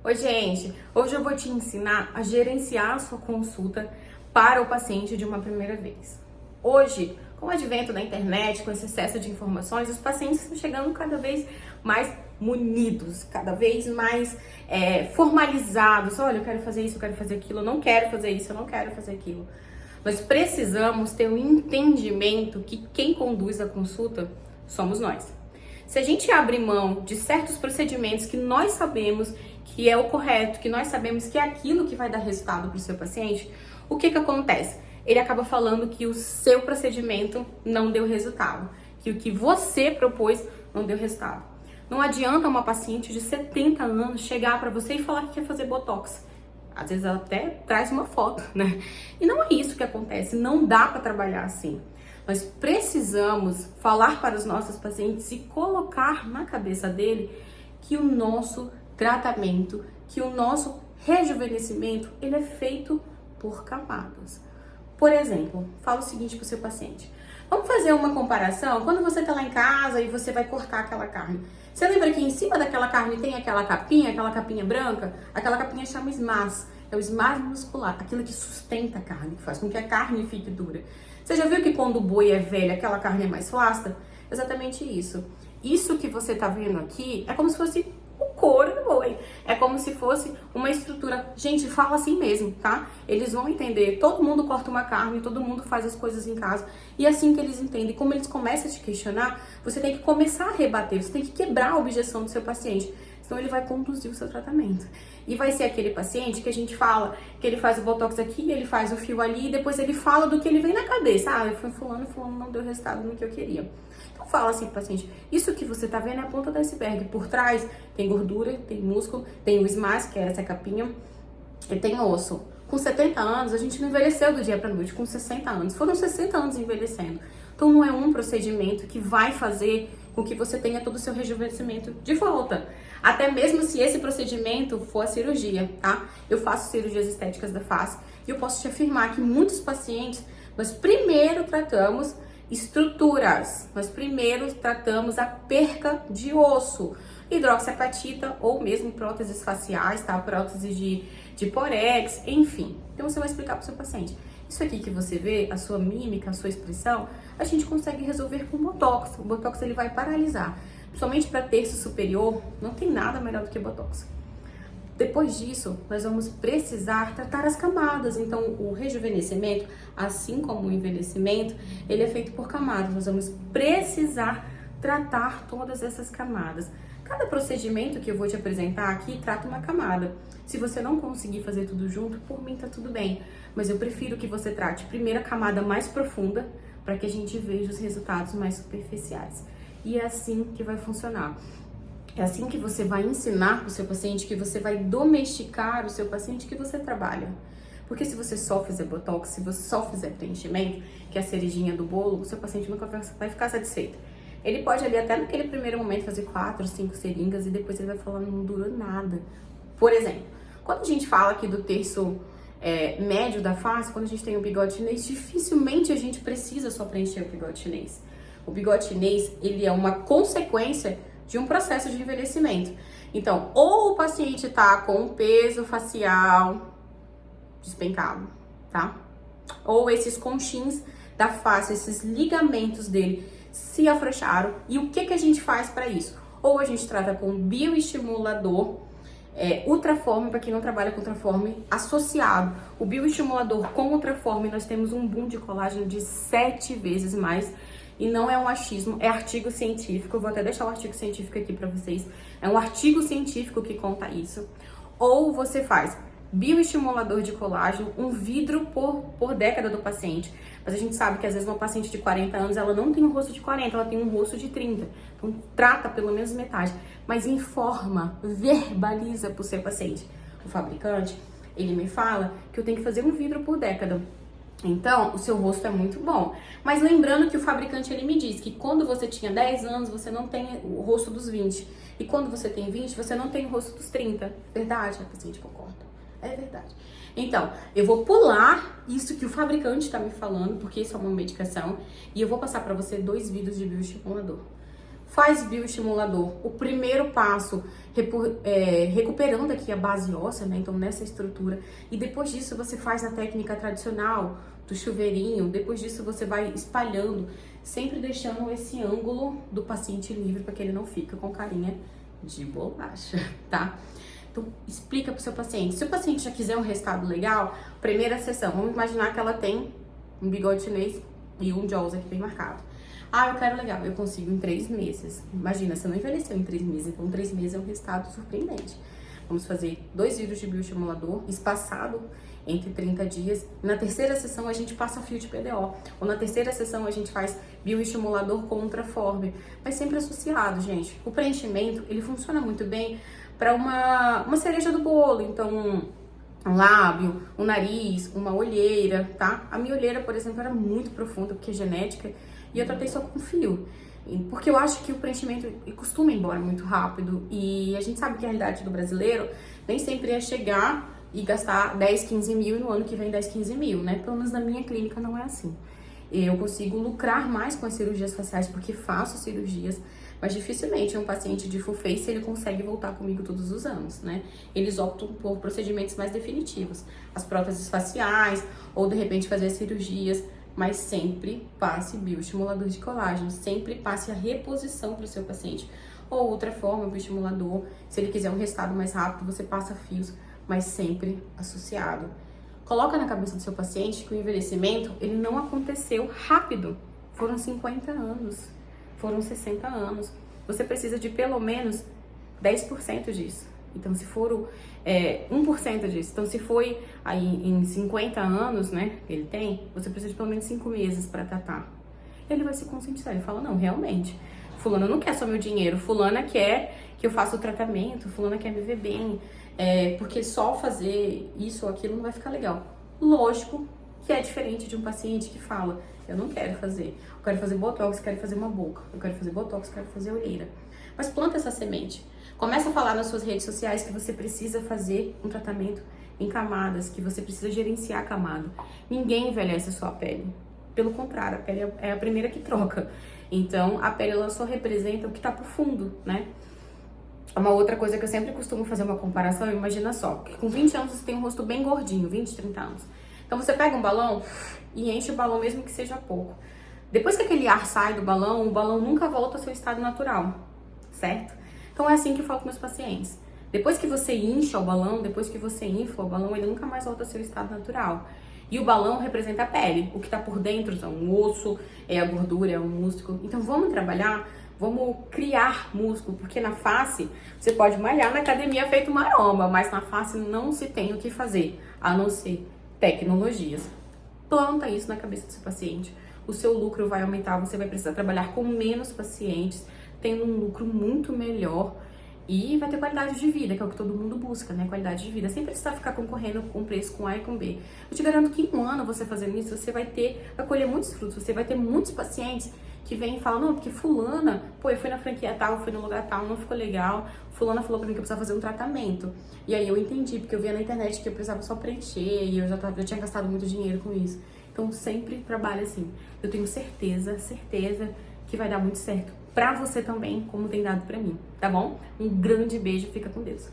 Oi, gente! Hoje eu vou te ensinar a gerenciar a sua consulta para o paciente de uma primeira vez. Hoje, com o advento da internet, com esse excesso de informações, os pacientes estão chegando cada vez mais munidos, cada vez mais formalizados. Olha, eu quero fazer isso, eu quero fazer aquilo, eu não quero fazer isso, eu não quero fazer aquilo. Nós precisamos ter um entendimento que quem conduz a consulta somos nós. Se a gente abre mão de certos procedimentos que nós sabemos que é o correto, que nós sabemos que é aquilo que vai dar resultado para o seu paciente, o que acontece? Ele acaba falando que o seu procedimento não deu resultado, que o que você propôs não deu resultado. Não adianta uma paciente de 70 anos chegar para você e falar que quer fazer botox. Às vezes ela até traz uma foto, né? E não é isso que acontece, não dá para trabalhar assim. Nós precisamos falar para os nossos pacientes e colocar na cabeça dele que o nosso tratamento, que o nosso rejuvenescimento, ele é feito por camadas. Por exemplo, fala o seguinte para o seu paciente. Vamos fazer uma comparação. Quando você está lá em casa e você vai cortar aquela carne, você lembra que em cima daquela carne tem aquela capinha branca? Aquela capinha chama SMAS, é o SMAS muscular, aquilo que sustenta a carne, que faz com que a carne fique dura. Você já viu que quando o boi é velho, aquela carne é mais flácida? Exatamente isso. Isso que você está vendo aqui é como se fosse o couro do boi. É como se fosse uma estrutura. Gente, fala assim mesmo, tá? Eles vão entender. Todo mundo corta uma carne, todo mundo faz as coisas em casa. E é assim que eles entendem. Como eles começam a te questionar, você tem que começar a rebater, você tem que quebrar a objeção do seu paciente. Senão ele vai conduzir o seu tratamento. E vai ser aquele paciente que a gente fala que ele faz o botox aqui, ele faz o fio ali, e depois ele fala do que ele vem na cabeça. Ah, eu fui fulano não deu resultado no que eu queria. Então fala assim pro paciente, isso que você tá vendo é a ponta do iceberg. Por trás tem gordura, tem músculo, tem o SMAS, que é essa capinha, e tem osso. Com 70 anos, a gente não envelheceu do dia pra noite, com 60 anos. Foram 60 anos envelhecendo. Então não é um procedimento que vai fazer com que você tenha todo o seu rejuvenescimento de volta. Até mesmo se esse procedimento for a cirurgia, tá? Eu faço cirurgias estéticas da face e eu posso te afirmar que muitos pacientes, nós primeiro tratamos estruturas, nós primeiro tratamos a perca de osso, hidroxiapatita ou mesmo próteses faciais, tá? Próteses de porex, enfim. Então você vai explicar para o seu paciente. Isso aqui que você vê, a sua mímica, a sua expressão, a gente consegue resolver com botox. O botox ele vai paralisar. Principalmente para terço superior, não tem nada melhor do que botox. Depois disso, nós vamos precisar tratar as camadas. Então, o rejuvenescimento, assim como o envelhecimento, ele é feito por camadas. Nós vamos precisar tratar todas essas camadas. Cada procedimento que eu vou te apresentar aqui trata uma camada. Se você não conseguir fazer tudo junto, por mim tá tudo bem. Mas eu prefiro que você trate primeiro a camada mais profunda, para que a gente veja os resultados mais superficiais. E é assim que vai funcionar. É assim que você vai ensinar para o seu paciente, que você vai domesticar o seu paciente que você trabalha. Porque se você só fizer botox, se você só fizer preenchimento, que é a cerejinha do bolo, o seu paciente nunca vai ficar satisfeito. Ele pode ali até naquele primeiro momento fazer 4, 5 seringas e depois ele vai falar, não durou nada. Por exemplo, quando a gente fala aqui do terço médio da face, quando a gente tem o bigode chinês, dificilmente a gente precisa só preencher o bigode chinês. O bigode chinês, ele é uma consequência de um processo de envelhecimento. Então, ou o paciente tá com um peso facial despencado, tá? Ou esses conchinhos da face, esses ligamentos dele se afrouxaram. E o que a gente faz para isso? Ou a gente trata com bioestimulador, Ultraform, para quem não trabalha com Ultraform, associado. O bioestimulador com Ultraform, nós temos um boom de colágeno de 7 vezes mais. E não é um achismo, é artigo científico. Eu vou até deixar o artigo científico aqui para vocês. É um artigo científico que conta isso. Ou você faz bioestimulador de colágeno, um vidro por década do paciente. Mas a gente sabe que às vezes uma paciente de 40 anos, ela não tem um rosto de 40, ela tem um rosto de 30. Então trata pelo menos metade. Mas informa, verbaliza para o seu paciente. O fabricante, ele me fala que eu tenho que fazer um vidro por década. Então, o seu rosto é muito bom. Mas lembrando que o fabricante, ele me diz que quando você tinha 10 anos, você não tem o rosto dos 20. E quando você tem 20, você não tem o rosto dos 30. Verdade? A paciente concorda. É verdade. Então, eu vou pular isso que o fabricante está me falando, porque isso é uma medicação. E eu vou passar para você 2 vídeos de bioestimulador. faz bioestimulador. O primeiro passo, recuperando aqui a base óssea, né? Então, nessa estrutura. E depois disso, você faz a técnica tradicional do chuveirinho. Depois disso, você vai espalhando, sempre deixando esse ângulo do paciente livre para que ele não fique com carinha de bolacha, tá? Então, explica pro seu paciente. Se o paciente já quiser um resultado legal, primeira sessão, vamos imaginar que ela tem um bigode chinês e um jaws aqui bem marcado. Ah, eu quero legal, eu consigo em 3 meses. Imagina, você não envelheceu em 3 meses, então 3 meses é um resultado surpreendente. Vamos fazer 2 vídeos de bioestimulador, espaçado entre 30 dias. Na terceira sessão, a gente passa fio de PDO. Ou na terceira sessão, a gente faz bioestimulador contra forme. Mas sempre associado, gente. O preenchimento, ele funciona muito bem para uma cereja do bolo. Então, um lábio, um nariz, uma olheira, tá? A minha olheira, por exemplo, era muito profunda, porque é genética, e eu tratei só com fio. Porque eu acho que o preenchimento costuma ir embora muito rápido, e a gente sabe que a realidade do brasileiro nem sempre é chegar e gastar 10, 15 mil, e no ano que vem 10, 15 mil, né? Pelo menos na minha clínica não é assim. Eu consigo lucrar mais com as cirurgias faciais, porque faço cirurgias, mas dificilmente um paciente de full face ele consegue voltar comigo todos os anos, né? Eles optam por procedimentos mais definitivos, as próteses faciais, ou de repente fazer as cirurgias, mas sempre passe bioestimulador de colágeno, sempre passe a reposição para o seu paciente. Ou outra forma, bioestimulador, se ele quiser um resultado mais rápido, você passa fios, mas sempre associado. Coloca na cabeça do seu paciente que o envelhecimento, ele não aconteceu rápido. Foram 50 anos, foram 60 anos. Você precisa de pelo menos 10% disso. Então, se for 1% disso, então se foi aí em 50 anos, né, que ele tem, você precisa de pelo menos 5 meses para tratar. Ele vai se conscientizar, ele fala, não, realmente, fulana não quer só meu dinheiro, fulana quer que eu faça o tratamento, fulana quer me ver bem, porque só fazer isso ou aquilo não vai ficar legal. Lógico que é diferente de um paciente que fala, eu não quero fazer, eu quero fazer botox, quero fazer uma boca, eu quero fazer botox, quero fazer olheira. Mas planta essa semente. Começa a falar nas suas redes sociais que você precisa fazer um tratamento em camadas, que você precisa gerenciar a camada. Ninguém envelhece a sua pele. Pelo contrário, a pele é a primeira que troca. Então, a pele ela só representa o que está por fundo, né? Uma outra coisa que eu sempre costumo fazer uma comparação, imagina só, que com 20 anos você tem um rosto bem gordinho, 20, 30 anos. Então, você pega um balão e enche o balão mesmo que seja pouco. Depois que aquele ar sai do balão, o balão nunca volta ao seu estado natural, certo? Então, é assim que eu falo com meus pacientes. Depois que você incha o balão, depois que você infla o balão, ele nunca mais volta ao seu estado natural. E o balão representa a pele. O que está por dentro é um osso, é a gordura, é o músculo. Então, vamos trabalhar, vamos criar músculo, porque na face, você pode malhar na academia feito maromba, mas na face não se tem o que fazer, a não ser tecnologias. Planta isso na cabeça do seu paciente. O seu lucro vai aumentar, você vai precisar trabalhar com menos pacientes, tendo um lucro muito melhor e vai ter qualidade de vida, que é o que todo mundo busca, né? Qualidade de vida. Sem precisar ficar concorrendo com preço com A e com B. Eu te garanto que em um ano você fazendo isso, você vai colher muitos frutos, você vai ter muitos pacientes que vêm e falam, não, porque fulana, pô, eu fui na franquia tal, fui no lugar tal, não ficou legal, fulana falou pra mim que eu precisava fazer um tratamento. E aí eu entendi, porque eu via na internet que eu precisava só preencher e eu já tinha gastado muito dinheiro com isso. Então sempre trabalho assim. Eu tenho certeza que vai dar muito certo pra você também, como tem dado pra mim, tá bom? Um grande beijo, fica com Deus.